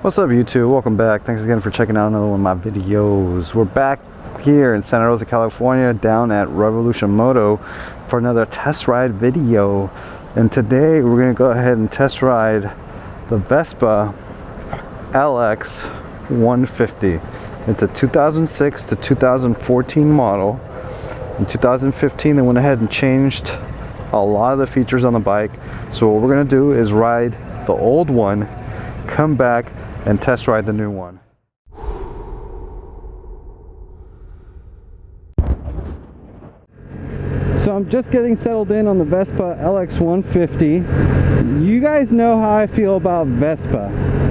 What's up YouTube? Welcome back. Thanks again for checking out another one of my videos. We're back here in Santa Rosa, California, down at Revolution Moto for another test ride video. And today we're going to go ahead and test ride the Vespa LX 150. It's a 2006 to 2014 model. In 2015 they went ahead and changed a lot of the features on the bike. So what we're going to do is ride the old one, come back and test ride the new one. So I'm just getting settled in on the Vespa LX 150. You guys know how I feel about Vespa,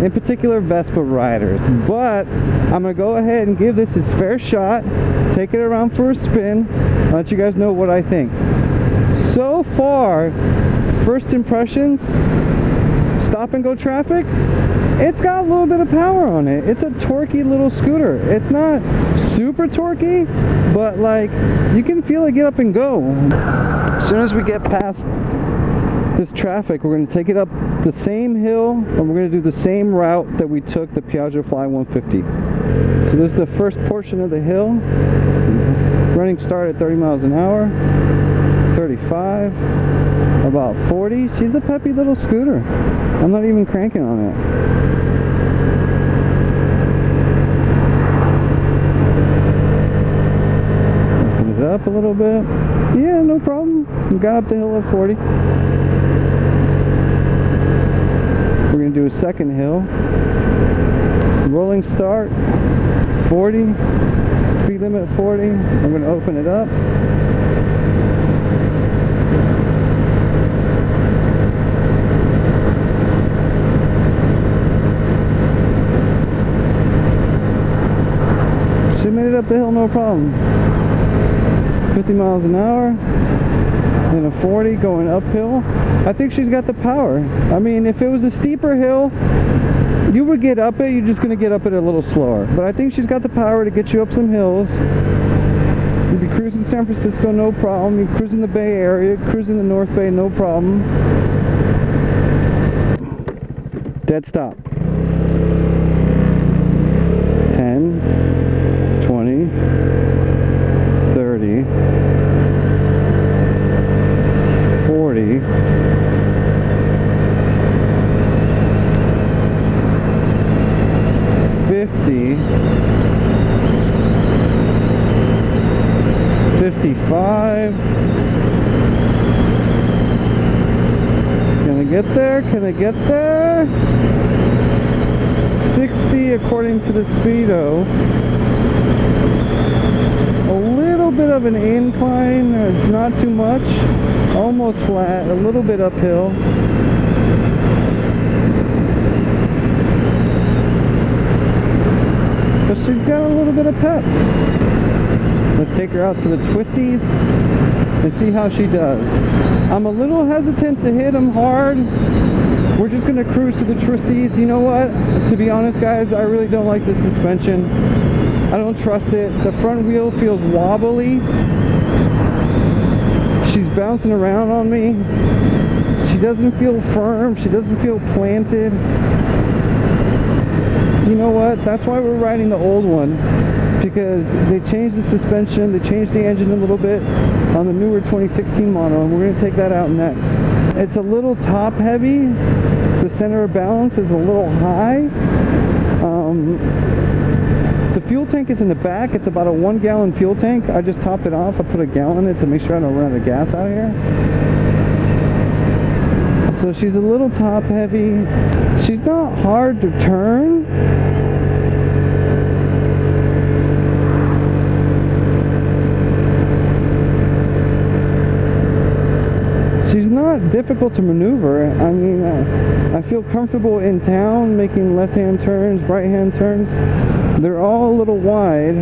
in particular Vespa riders, but I'm gonna go ahead and give this its fair shot, take it around for a spin, let you guys know what I think. So far, first impressions, stop and go traffic, it's got a little bit of power on it. It's a torquey little scooter. It's not super torquey, but like you can feel it get up and go. As soon as we get past this traffic, we're going to take it up the same hill and we're going to do the same route that we took the Piaggio Fly 150. So this is the first portion of the hill. Running start at 30 miles an hour, 35, about 40. She's a peppy little scooter. I'm not even cranking on it. Open it up a little bit. Yeah, no problem. We got up the hill at 40. We're going to do a second hill. Rolling start, 40. Speed limit 40. I'm going to open it up. She made it up the hill no problem. 50 miles an hour and a 40 going uphill. I think she's got the power. I mean, if it was a steeper hill, you would get up it, you're just going to get up it a little slower. But I think she's got the power to get you up some hills. You'd be cruising San Francisco, no problem. You're cruising the Bay Area, cruising the North Bay, no problem. Dead stop. 10, 20, 30, 40, 50, 55. Can I get there? Can I get there? 60 according to the speedo. A little bit of an incline, it's not too much, almost flat, a little bit uphill. But she's got a little bit of pep. Let's take her out to the twisties and see how she does. I'm a little hesitant to hit them hard. We're just going to cruise to the twisties. You know what? To be honest, guys, I really don't like the suspension. I don't trust it. The front wheel feels wobbly. She's bouncing around on me. She doesn't feel firm. She doesn't feel planted. You know what? That's why we're riding the old one, because they changed the suspension, they changed the engine a little bit on the newer 2016 model, and we're going to take that out next. It's a little top heavy. The center of balance is a little high. The fuel tank is in the back. It's about a 1 gallon fuel tank. I just topped it off. I put a gallon in it to make sure I don't run out of gas out here. So she's a little top heavy. She's not hard to turn. She's not difficult to maneuver. I mean, I feel comfortable in town making left-hand turns, right-hand turns. They're all a little wide.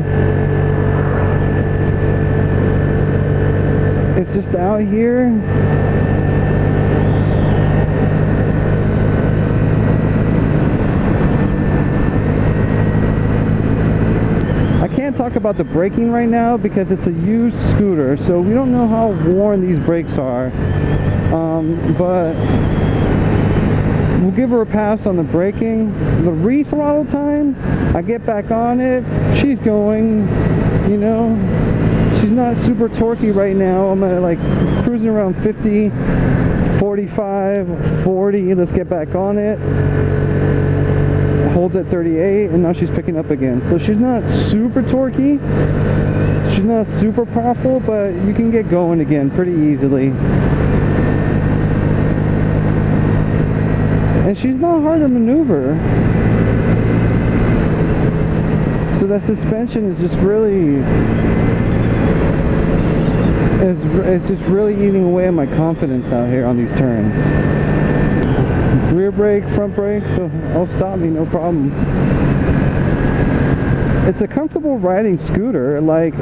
It's just out here. I can't talk about the braking right now because it's a used scooter, so we don't know how worn these brakes are. But we'll give her a pass on the braking. The re-throttle time, I get back on it, she's going, you know, she's not super torquey right now. I'm at like cruising around 50, 45, 40. Let's get back on it. Holds at 38, and now she's picking up again. So she's not super torquey, she's not super powerful, but you can get going again pretty easily. And she's not hard to maneuver. So that suspension is just really, it's just really eating away at my confidence out here on these turns. Rear brake, front brake, so I'll stop me, no problem. It's a comfortable riding scooter. Like,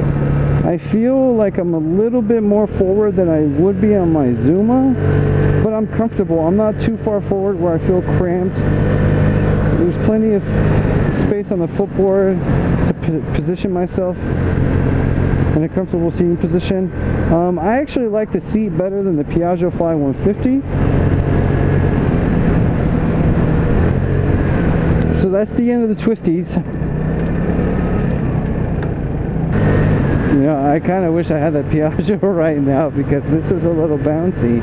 I feel like I'm a little bit more forward than I would be on my Zuma, but I'm comfortable. I'm not too far forward where I feel cramped. There's plenty of space on the footboard to position myself in a comfortable seating position. I actually like the seat better than the Piaggio Fly 150. So that's the end of the twisties. You know, I kind of wish I had that Piaggio right now because this is a little bouncy.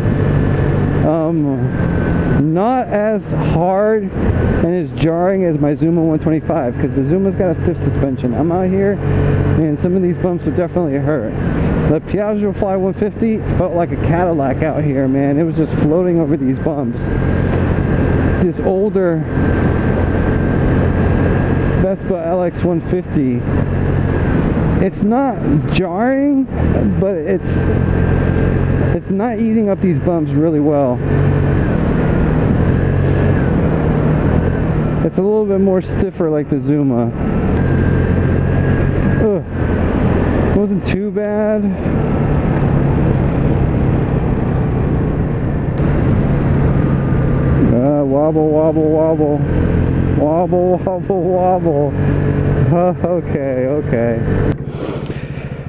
Not as hard and as jarring as my Zuma 125 because the Zuma's got a stiff suspension. I'm out here and some of these bumps would definitely hurt. The Piaggio Fly 150 felt like a Cadillac out here, man. It was just floating over these bumps. This older Vespa LX 150, it's not jarring, but it's not eating up these bumps really well. It's a little bit more stiffer like the Zuma. Ugh. It wasn't too bad. Wobble, wobble, wobble. Wobble, wobble, wobble. Okay.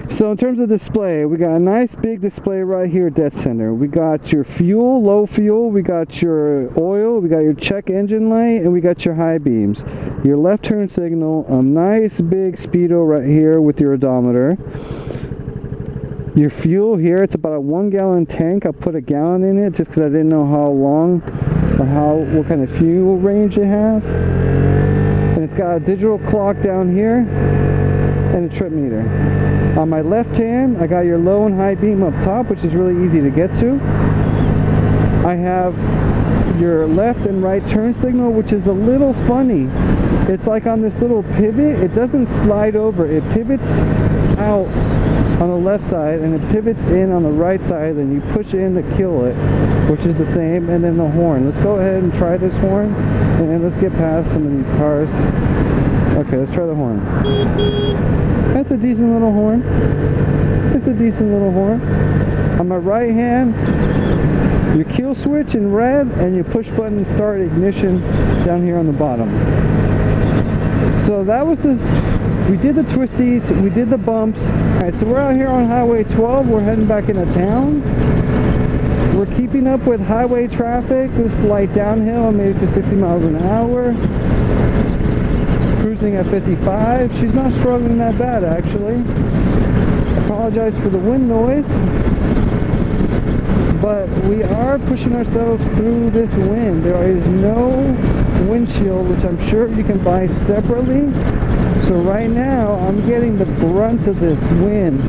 So in terms of display, we got a nice big display right here, dead center. We got your fuel, low fuel, we got your oil, we got your check engine light, and we got your high beams. Your left turn signal, a nice big speedo right here with your odometer. Your fuel here, it's about a 1 gallon tank. I put a gallon in it just because I didn't know how long or what kind of fuel range it has. And it's got a digital clock down here and a trip meter. On my left hand, I got your low and high beam up top, which is really easy to get to. I have your left and right turn signal, which is a little funny. It's like on this little pivot, it doesn't slide over, it pivots out on the left side and it pivots in on the right side, and you push in to kill it, which is the same. And then the horn, let's go ahead and try this horn, and then let's get past some of these cars. Okay, let's try the horn. That's a decent little horn. It's a decent little horn. On my right hand, your kill switch in red, and your push button to start ignition down here on the bottom. So that was this. We did the twisties, we did the bumps. Alright, so we're out here on Highway 12, we're heading back into town. We're keeping up with highway traffic, with slight downhill, I made it to 60 miles an hour. Cruising at 55, she's not struggling that bad actually. Apologize for the wind noise. But we are pushing ourselves through this wind. There is no windshield, which I'm sure you can buy separately. So right now, I'm getting the brunt of this wind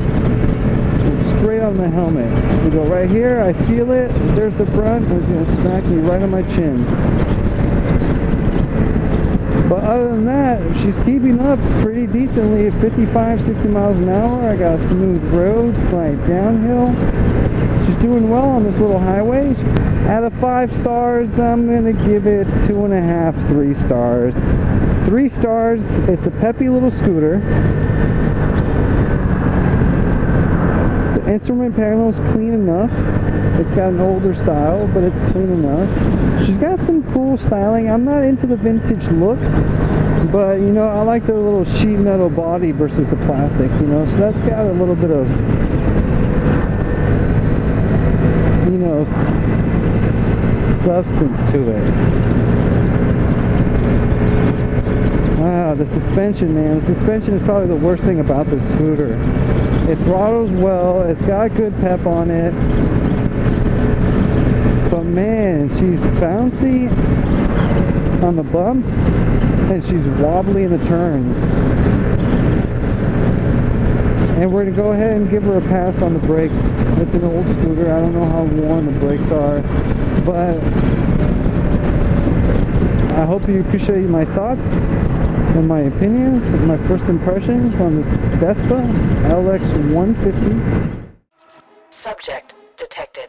straight on the helmet. We go right here, I feel it, there's the brunt, and it's going to smack me right on my chin. But other than that, she's keeping up pretty decently at 55, 60 miles an hour. I got a smooth road, slight downhill. She's doing well on this little highway. Out of 5 stars, I'm going to give it 2.5, 3 stars. 3 stars, it's a peppy little scooter. The instrument panel is clean enough. It's got an older style, but it's clean enough. She's got some cool styling. I'm not into the vintage look, but you know, I like the little sheet metal body versus the plastic, you know, so that's got a little bit of, you know, substance to it. Wow, the suspension, man. The suspension is probably the worst thing about this scooter. It throttles well, it's got good pep on it, but man, she's bouncy on the bumps and she's wobbly in the turns. And we're going to go ahead and give her a pass on the brakes. It's an old scooter, I don't know how worn the brakes are, but I hope you appreciate my thoughts and my opinions, my first impressions on this Vespa LX150. Subject detected.